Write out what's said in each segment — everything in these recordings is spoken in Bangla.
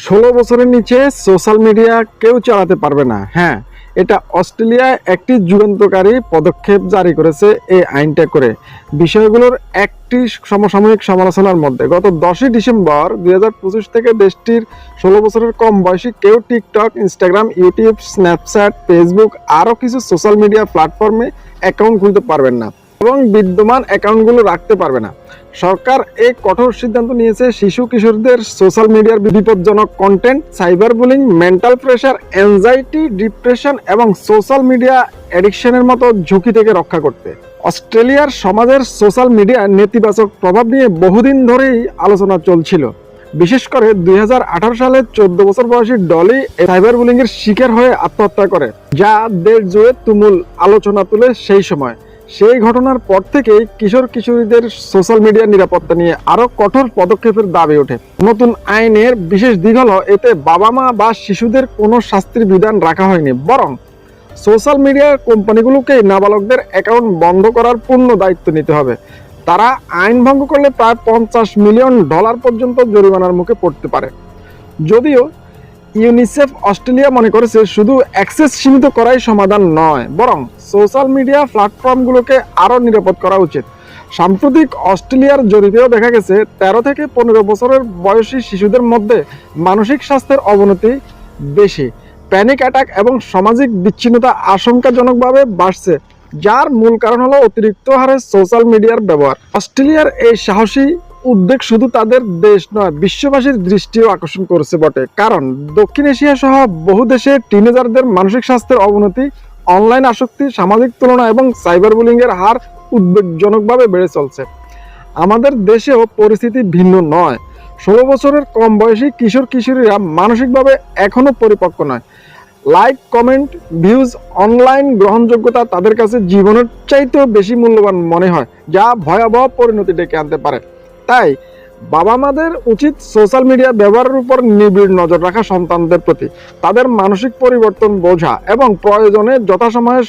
16 বছরের নিচে সোশ্যাল মিডিয়া কেউ চালাতে পারবে না। হ্যাঁ, এটা অস্ট্রেলিয়ায় একটি যুগান্তকারী পদক্ষেপ জারি করেছে এই আইনটা করে। বিষয়গুলোর একটি সমসাময়িক সমালোচনার মধ্যে গত 10 ডিসেম্বর 2025 থেকে দেশটির 16 বছরের কম বয়সী কেউ TikTok, Instagram, YouTube, Snapchat, Facebook আরও কিছু সোশ্যাল মিডিয়া প্ল্যাটফর্মে অ্যাকাউন্ট খুলতে পারবেন না এবং বিদ্যমান অ্যাকাউন্টগুলো রাখতে পারবে না। সরকার এই কঠোর সিদ্ধান্ত নিয়েছে শিশু কিশোরদের সোশ্যাল মিডিয়ার বিপজ্জনক content, cyber bullying, mental pressure, anxiety, depression এবং সোশ্যাল মিডিয়া অ্যাডিকশনের মতো ঝুঁকি থেকে রক্ষা করতে। অস্ট্রেলিয়ার সমাজের সোশ্যাল মিডিয়ার নেতিবাচক প্রভাব নিয়ে বহুদিন ধরেই আলোচনা চলছিল। বিশেষ করে 2018 সালে 14 বছর বয়সী ডলি সাইবার বুলিং এর শিকার হয়ে আত্মহত্যা করে, যা দেশ জুড়ে তুমুল আলোচনা তুলে। সেই ঘটনার পর থেকেই কিশোর কিশোরীদের সোশ্যাল মিডিয়ার নিরাপত্তা নিয়ে আরো কঠোর পদক্ষেপের দাবি ওঠে। নতুন আইনের বিশেষ দিক হলো এতে বাবা মা বা শিশুদের কোনো শাস্তির বিধান রাখা হয়নি, বরং সোশ্যাল মিডিয়ার কোম্পানিগুলোকে নাবালকদের অ্যাকাউন্ট বন্ধ করার পূর্ণ দায়িত্ব নিতে হবে। তারা আইন ভঙ্গ করলে প্রায় $50 মিলিয়ন পর্যন্ত জরিমানার মুখে পড়তে পারে। যদিও ইউনিসেফ অস্ট্রেলিয়া মনে করেছে শুধু অ্যাক্সেস সীমিত করাই সমাধান নয়, বরং সোশ্যাল মিডিয়া প্ল্যাটফর্মগুলোকে আরও নিরাপদ করা উচিত। সাম্প্রতিক অস্ট্রেলিয়ার জরিপেও দেখা গেছে 13 থেকে 15 বছরের বয়সী শিশুদের মধ্যে মানসিক স্বাস্থ্যের অবনতি বেশি, প্যানিক অ্যাটাক এবং সামাজিক বিচ্ছিন্নতা আশঙ্কাজনকভাবে বাড়ছে, যার মূল কারণ হলো অতিরিক্ত হারে সোশ্যাল মিডিয়ার ব্যবহার। অস্ট্রেলিয়ার এই সাহসী উদ্যোগ শুধু তাদের দেশ নয়, বিশ্ববাসীর দৃষ্টিও আকর্ষণ করেছে বটে, কারণ দক্ষিণ এশিয়া সহ বহু দেশে টিনেজারদের মানসিক স্বাস্থ্যের অবনতি, অনলাইন আসক্তি, সামাজিক তুলনা এবং সাইবার বুলিং এর হার উদ্বেগজনকভাবে বেড়ে চলছে। আমাদের দেশেও পরিস্থিতি ভিন্ন নয়। 16 বছরের কম বয়সী কিশোর কিশোরীরা মানসিকভাবে এখনো পরিপক্ক নয়। লাইক, কমেন্ট, ভিউজ, অনলাইন গ্রহণযোগ্যতা তাদের কাছে জীবনের চাইতেও বেশি মূল্যবান মনে হয়, যা ভয়াবহ পরিণতি ডেকে আনতে পারে। তাই বাবা মাদের উচিত সোশ্যাল মিডিয়া ব্যবহারের উপর নিবিড় নজর রাখা, সন্তানদের প্রতি তাদের মানসিক পরিবর্তন বোঝা এবং প্রয়োজনে যথাসময়ে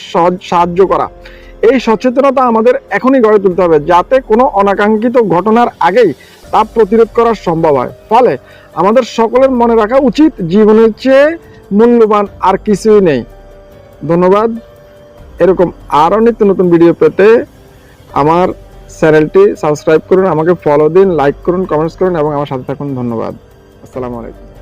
সাহায্য করা। এই সচেতনতা আমাদের এখনই গড়ে তুলতে হবে, যাতে কোনো অনাকাঙ্ক্ষিত ঘটনার আগেই তা প্রতিরোধ করা সম্ভব হয়। ফলে আমাদের সকলের মনে রাখা উচিত, জীবনের চেয়ে মূল্যবান আর কিছুই নেই। ধন্যবাদ। এরকম আরও নিত্য নতুন ভিডিও পেতে আমার চ্যানেলটি সাবস্ক্রাইব করুন, আমাকে ফলো দিন, লাইক করুন, কমেন্টস করুন এবং আমার সাথে থাকুন। ধন্যবাদ। আসসালামু আলাইকুম।